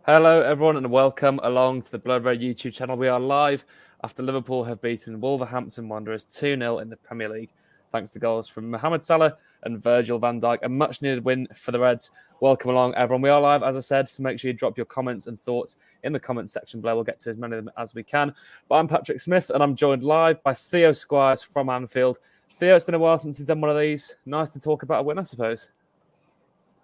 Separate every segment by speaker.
Speaker 1: Hello, everyone, and welcome along to the Blood Red YouTube channel. We are live after Liverpool have beaten Wolverhampton Wanderers 2-0 in the Premier League, thanks to goals from Mohamed Salah and Virgil van Dijk. A much-needed win for the Reds. Welcome along, everyone. We are live, as I said, so make sure you drop your comments and thoughts in the comment section below. We'll get to as many of them as we can. But I'm Patrick Smith, and I'm joined live by Theo Squires from Anfield. Theo, it's been a while since you've done one of these. Nice to talk about a win, I suppose.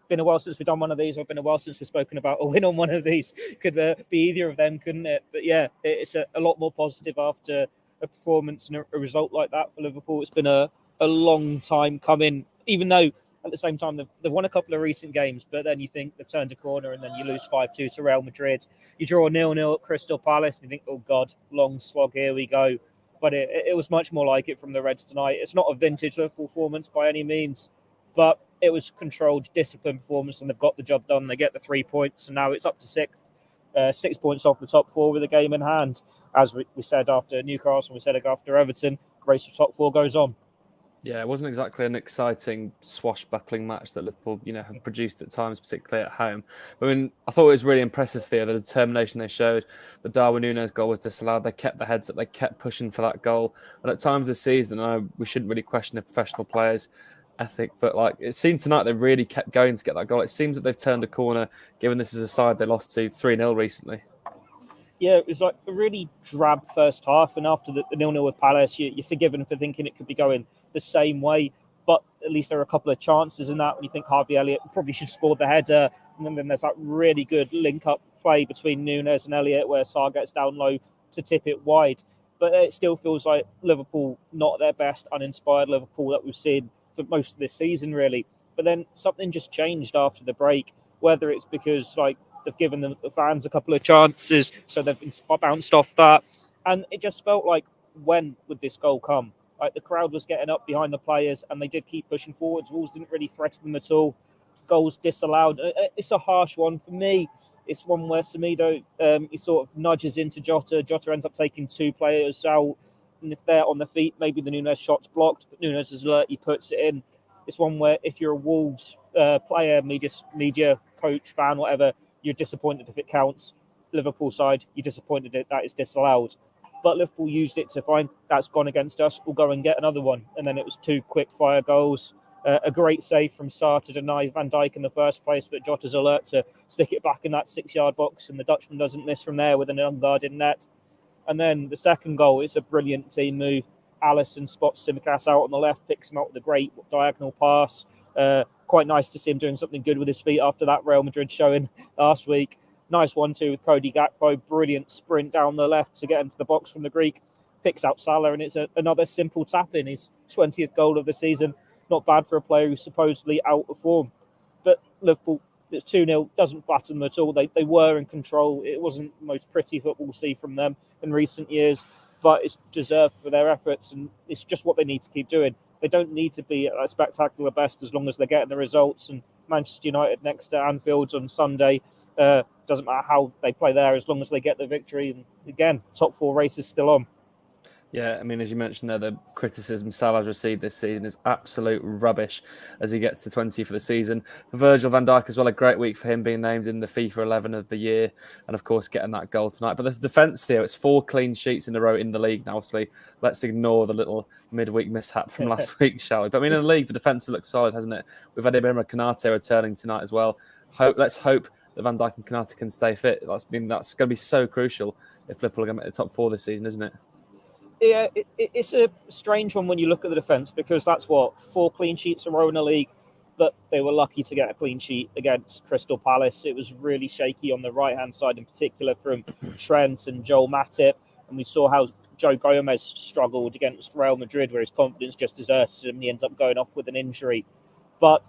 Speaker 2: Been a while since we've done one of these, or been a while since we've spoken about a win on one of these. Could be either of them, couldn't it? But yeah, it's a lot more positive after a performance and a result like that for Liverpool. It's been a long time coming, even though at the same time they've won a couple of recent games, but then you think they've turned a corner and then you lose 5-2 to Real Madrid. You draw 0-0 at Crystal Palace and you think, oh God, long slog, here we go. But it was much more like it from the Reds tonight. It's not a vintage Liverpool performance by any means, but it was controlled, disciplined performance, and they've got the job done. They get the 3 points, and now it's up to 6 points off the top four with a game in hand. As we said after Newcastle, we said after Everton, race for top four goes on.
Speaker 1: Yeah, it wasn't exactly an exciting swashbuckling match that Liverpool, have produced at times, particularly at home. I mean, I thought it was really impressive, Theo, the determination they showed. The Darwin Núñez goal was disallowed. They kept their heads up. They kept pushing for that goal. And at times this season, I know we shouldn't really question the professional players' ethic, but it seemed tonight they really kept going to get that goal. It seems that they've turned a corner, given this is a side they lost to 3-0 recently.
Speaker 2: Yeah, it was like a really drab first half, and after the 0-0 with Palace, you're forgiven for thinking it could be going the same way, but at least there are a couple of chances in that when you think Harvey Elliott probably should have scored the header, and then there's that really good link-up play between Núñez and Elliott where Salah gets down low to tip it wide. But it still feels like Liverpool, not their best, uninspired Liverpool that we've seen for most of this season, really. But then something just changed after the break, whether it's because they've given the fans a couple of chances, so they've been bounced off that. And it just felt like, when would this goal come? The crowd was getting up behind the players, and they did keep pushing forwards. Wolves didn't really threaten them at all. Goals disallowed. It's a harsh one for me. It's one where Semedo, he sort of nudges into Jota. Jota ends up taking two players out. And if they're on the feet, maybe the Núñez shot's blocked, but Núñez is alert, he puts it in. It's one where if you're a Wolves player, media coach, fan, whatever, you're disappointed if it counts. Liverpool side, you're disappointed that it's disallowed. But Liverpool used it to find that's gone against us, we'll go and get another one. And then it was two quick-fire goals. A great save from Sarr to deny Van Dijk in the first place, but Jota's alert to stick it back in that 6-yard box, and the Dutchman doesn't miss from there with an unguarded net. And then the second goal, it's a brilliant team move. Alisson spots Tsimikas out on the left, picks him out with a great diagonal pass. Quite nice to see him doing something good with his feet after that Real Madrid showing last week. Nice 1-2 with Cody Gakpo. Brilliant sprint down the left to get into the box from the Greek. Picks out Salah, and it's another simple tap-in. His 20th goal of the season. Not bad for a player who's supposedly out of form. But Liverpool, it's 2-0, doesn't flatter them at all. They were in control. It wasn't the most pretty football we'll see from them in recent years, but it's deserved for their efforts, and it's just what they need to keep doing. They don't need to be at a spectacular best as long as they're getting the results. And Manchester United next to Anfield on Sunday, doesn't matter how they play there as long as they get the victory. And again, top four race is still on.
Speaker 1: Yeah, I mean, as you mentioned there, the criticism Salah's received this season is absolute rubbish as he gets to 20 for the season. For Virgil van Dijk as well, a great week for him being named in the FIFA 11 of the year and, of course, getting that goal tonight. But the defence here, it's 4 clean sheets in a row in the league now. Obviously, let's ignore the little midweek mishap from last week, shall we? But, I mean, in the league, the defence looks solid, hasn't it? We've had Ibrahima Konate returning tonight as well. Let's hope that Van Dijk and Konate can stay fit. That's going to be so crucial if Liverpool are going to make the top 4 this season, isn't it?
Speaker 2: Yeah, it's a strange one when you look at the defence, because that's 4 clean sheets in a row in the league, but they were lucky to get a clean sheet against Crystal Palace. It was really shaky on the right-hand side, in particular from Trent and Joel Matip, and we saw how Joe Gomez struggled against Real Madrid, where his confidence just deserted him and he ends up going off with an injury. But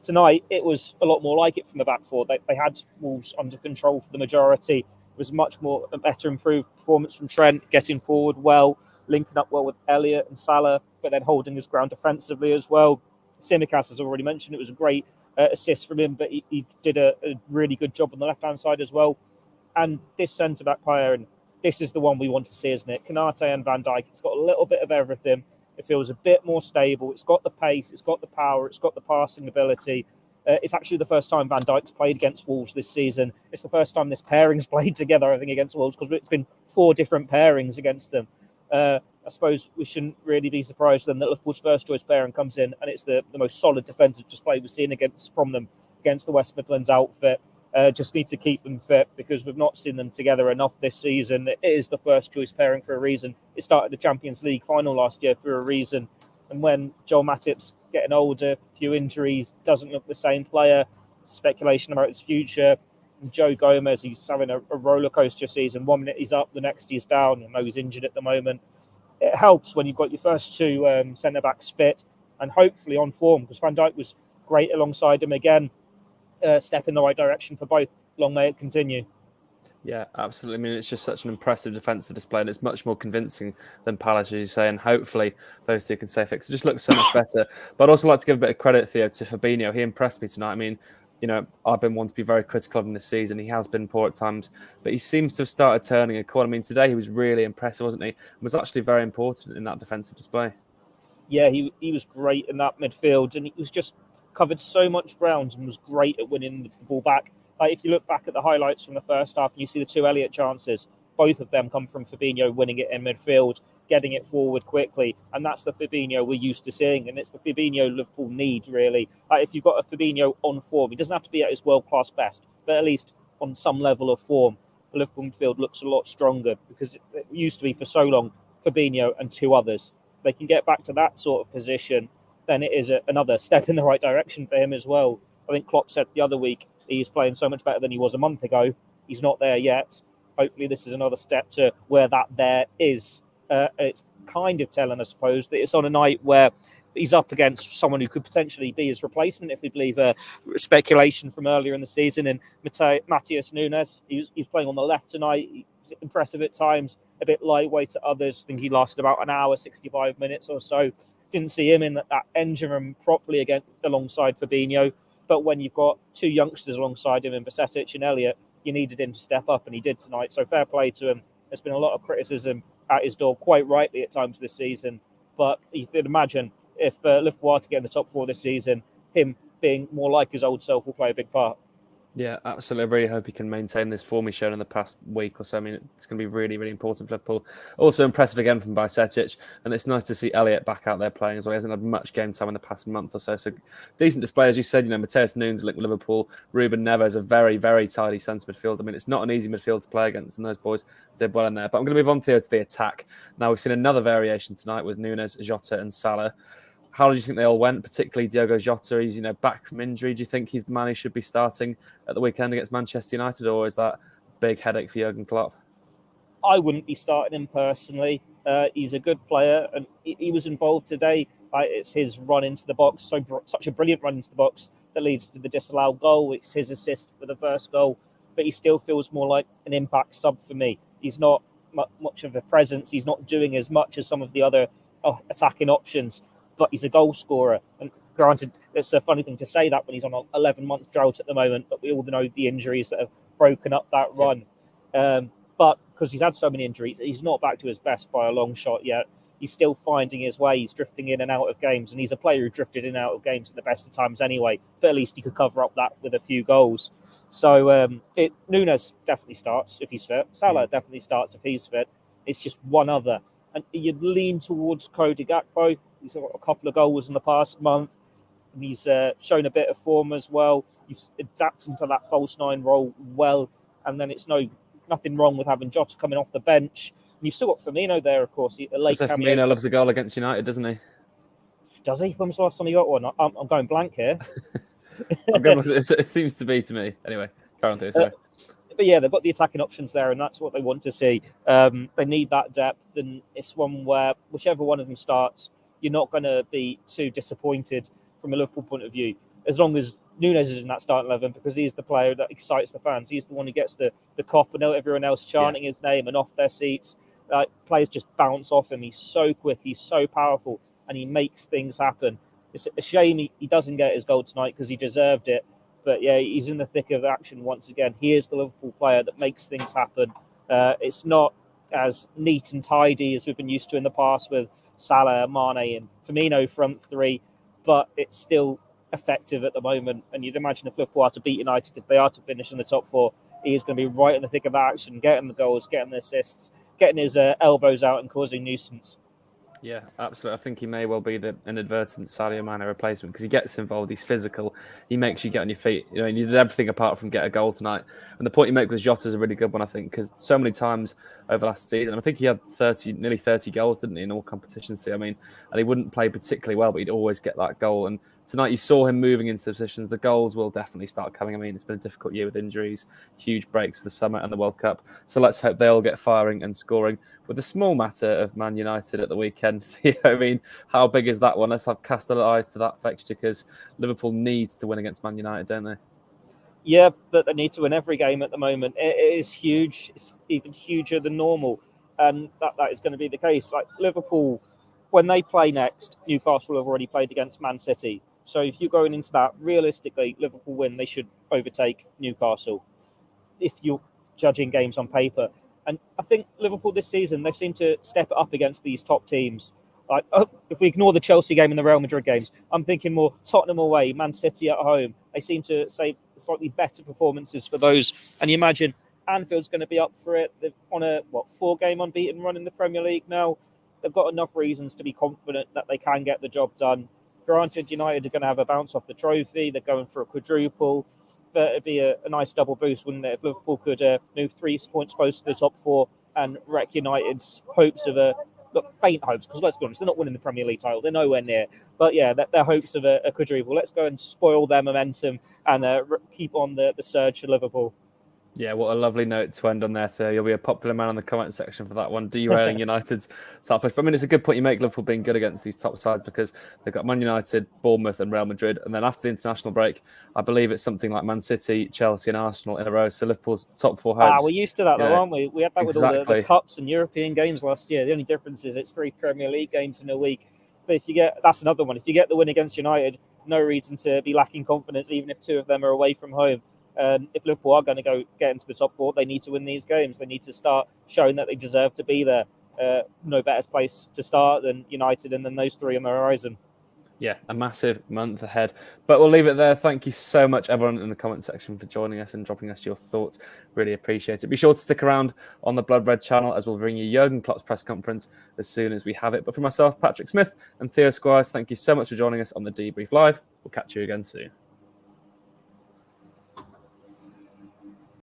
Speaker 2: tonight, it was a lot more like it from the back 4. They had Wolves under control for the majority. It was a better improved performance from Trent, getting forward well, linking up well with Elliott and Salah, but then holding his ground defensively as well. Tsimikas, as already mentioned, it was a great assist from him, but he did a really good job on the left-hand side as well. And this centre-back player, and this is the one we want to see, isn't it? Konate and Van Dijk, it's got a little bit of everything. It feels a bit more stable. It's got the pace, it's got the power, it's got the passing ability. It's actually the first time Van Dijk's played against Wolves this season. It's the first time this pairing's played together, I think, against Wolves, because it's been 4 different pairings against them. I suppose we shouldn't really be surprised then that Liverpool's first choice pairing comes in, and it's the most solid defensive display we've seen from them against the West Midlands outfit. Just need to keep them fit, because we've not seen them together enough this season. It is the first choice pairing for a reason. It started the Champions League final last year for a reason. And when Joel Matip's getting older, a few injuries, doesn't look the same player, speculation about his future. And Joe Gomez, he's having a roller coaster season. 1 minute he's up, the next he's down. I know he's injured at the moment. It helps when you've got your first 2 centre-backs fit and hopefully on form, because Van Dijk was great alongside him again. Step in the right direction for both. Long may it continue.
Speaker 1: Yeah, absolutely. I mean, it's just such an impressive defensive display, and it's much more convincing than Palace, as you say, and hopefully those 2 can stay fixed. It just looks so much better. But I'd also like to give a bit of credit, Theo, to Fabinho. He impressed me tonight. I mean, I've been one to be very critical of him this season. He has been poor at times, but he seems to have started turning a corner. I mean, today he was really impressive, wasn't he? And was actually very important in that defensive display.
Speaker 2: Yeah, he was great in that midfield, and he was just covered so much ground and was great at winning the ball back. Like, if you look back at the highlights from the first half and you see the 2 Elliott chances, both of them come from Fabinho winning it in midfield, getting it forward quickly. And that's the Fabinho we're used to seeing. And it's the Fabinho Liverpool need, really. Like, if you've got a Fabinho on form, he doesn't have to be at his world-class best, but at least on some level of form. The Liverpool midfield looks a lot stronger, because it used to be for so long Fabinho and 2 others. If they can get back to that sort of position, then it is another step in the right direction for him as well. I think Klopp said the other week he's playing so much better than he was a month ago. He's not there yet. Hopefully this is another step to where that there is. It's kind of telling, I suppose, that it's on a night where he's up against someone who could potentially be his replacement, if we believe speculation from earlier in the season, and Matheus Nunes. He's playing on the left tonight. He's impressive at times, a bit lightweight at others. I think he lasted about an hour, 65 minutes or so. Didn't see him in that engine room properly alongside Fabinho. But when you've got 2 youngsters alongside him in Bajcetic and Elliott, you needed him to step up, and he did tonight. So fair play to him. There's been a lot of criticism at his door, quite rightly at times this season. But you could imagine if Liverpool are to get in the top 4 this season, him being more like his old self will play a big part.
Speaker 1: Yeah, absolutely. I really hope he can maintain this form he's shown in the past week or so. I mean, it's going to be really, really important for Liverpool. Also impressive again from Bajcetic, and it's nice to see Elliott back out there playing as well. He hasn't had much game time in the past month or so. So decent display, as you said. Matheus Nunes linked with Liverpool. Ruben Neves, a very, very tidy centre midfield. I mean, it's not an easy midfield to play against, and those boys did well in there. But I'm going to move on, Theo, to the attack. Now, we've seen another variation tonight with Nunes, Jota and Salah. How did you think they all went, particularly Diogo Jota? He's back from injury. Do you think he's the man who should be starting at the weekend against Manchester United, or is that a big headache for Jurgen Klopp?
Speaker 2: I wouldn't be starting him personally. He's a good player, and he was involved today. It's his run into the box, such a brilliant run into the box that leads to the disallowed goal. It's his assist for the first goal, but he still feels more like an impact sub for me. He's not much of a presence. He's not doing as much as some of the other attacking options, but he's a goal scorer. And granted, it's a funny thing to say that when he's on an 11-month drought at the moment, but we all know the injuries that have broken up that run. But because he's had so many injuries, he's not back to his best by a long shot yet. He's still finding his way. He's drifting in and out of games, and he's a player who drifted in and out of games at the best of times anyway, but at least he could cover up that with a few goals. So Nunes definitely starts if he's fit. Salah definitely starts if he's fit. It's just one other. And you'd lean towards Cody Gakpo. He's got a couple of goals in the past month, and he's shown a bit of form as well. He's adapting to that false 9 role well, and then it's nothing wrong with having Jota coming off the bench. And you've still got Firmino there, of course.
Speaker 1: Firmino loves a goal against United, doesn't he?
Speaker 2: Does he? When was the last time he got one? I'm going blank here.
Speaker 1: It seems to be to me. Anyway, carry on, Theo.
Speaker 2: But yeah, they've got the attacking options there, and that's what they want to see. They need that depth, and it's one where whichever one of them starts, you're not going to be too disappointed from a Liverpool point of view, as long as Nunes is in that starting 11, because he's the player that excites the fans. He's the one who gets the cop and everyone else chanting his name and off their seats. Players just bounce off him. He's so quick, he's so powerful, and he makes things happen. It's a shame he doesn't get his goal tonight because he deserved it. But yeah, he's in the thick of action once again. He is the Liverpool player that makes things happen. It's not as neat and tidy as we've been used to in the past with Salah, Mane and Firmino front 3, but it's still effective at the moment. And you'd imagine if Liverpool are to beat United, if they are to finish in the top four, he is going to be right in the thick of that action, getting the goals, getting the assists, getting his elbows out and causing nuisance.
Speaker 1: Yeah, absolutely. I think he may well be the inadvertent Sadio Mane replacement because he gets involved. He's physical. He makes you get on your feet. You know, and you did everything apart from get a goal tonight. And the point you make with Jota is a really good one, I think, because so many times over last season, I think he had nearly 30 goals, didn't he, in all competitions? I mean, and he wouldn't play particularly well, but he'd always get that goal. And tonight you saw him moving into the positions. The goals will definitely start coming. I mean, it's been a difficult year with injuries, huge breaks for the summer and the World Cup. So let's hope they all get firing and scoring. With the small matter of Man United at the weekend, I mean, how big is that one? Let's have cast our eyes to that fixture because Liverpool needs to win against Man United, don't they?
Speaker 2: Yeah, but they need to win every game at the moment. It is huge. It's even huger than normal. And that is going to be the case. Like Liverpool, when they play next, Newcastle have already played against Man City. So if you're going into that, realistically, Liverpool win, they should overtake Newcastle if you're judging games on paper. And I think Liverpool this season, they've seemed to step it up against these top teams. Like, if we ignore the Chelsea game and the Real Madrid games, I'm thinking more Tottenham away, Man City at home. They seem to say slightly better performances for those. And you imagine Anfield's going to be up for it. They're on a 4-game unbeaten run in the Premier League now. They've got enough reasons to be confident that they can get the job done. Granted, United are going to have a bounce off the trophy. They're going for a quadruple. But it'd be a nice double boost, wouldn't it, if Liverpool could move 3 points close to the top 4 and wreck United's hopes of faint hopes, because let's be honest, they're not winning the Premier League title. They're nowhere near. But yeah, their hopes of a quadruple. Let's go and spoil their momentum and keep on the surge for Liverpool.
Speaker 1: Yeah, what a lovely note to end on there, Theo. You'll be a popular man in the comment section for that one, derailing United's top push. But I mean, it's a good point you make, Liverpool being good against these top sides because they've got Man United, Bournemouth and Real Madrid. And then after the international break, I believe it's something like Man City, Chelsea and Arsenal in a row. So Liverpool's top 4 hopes.
Speaker 2: We're used to that though, aren't we? We had that with all the cups and European games last year. The only difference is it's 3 Premier League games in a week. But that's another one. If you get the win against United, no reason to be lacking confidence, even if 2 of them are away from home. If Liverpool are going to get into the top 4, they need to win these games. They need to start showing that they deserve to be there. No better place to start than United and then those 3 on the horizon.
Speaker 1: Yeah, a massive month ahead. But we'll leave it there. Thank you so much, everyone in the comment section, for joining us and dropping us your thoughts. Really appreciate it. Be sure to stick around on the Blood Red channel as we'll bring you Jurgen Klopp's press conference as soon as we have it. But for myself, Patrick Smith and Theo Squires, thank you so much for joining us on the Debrief Live. We'll catch you again soon.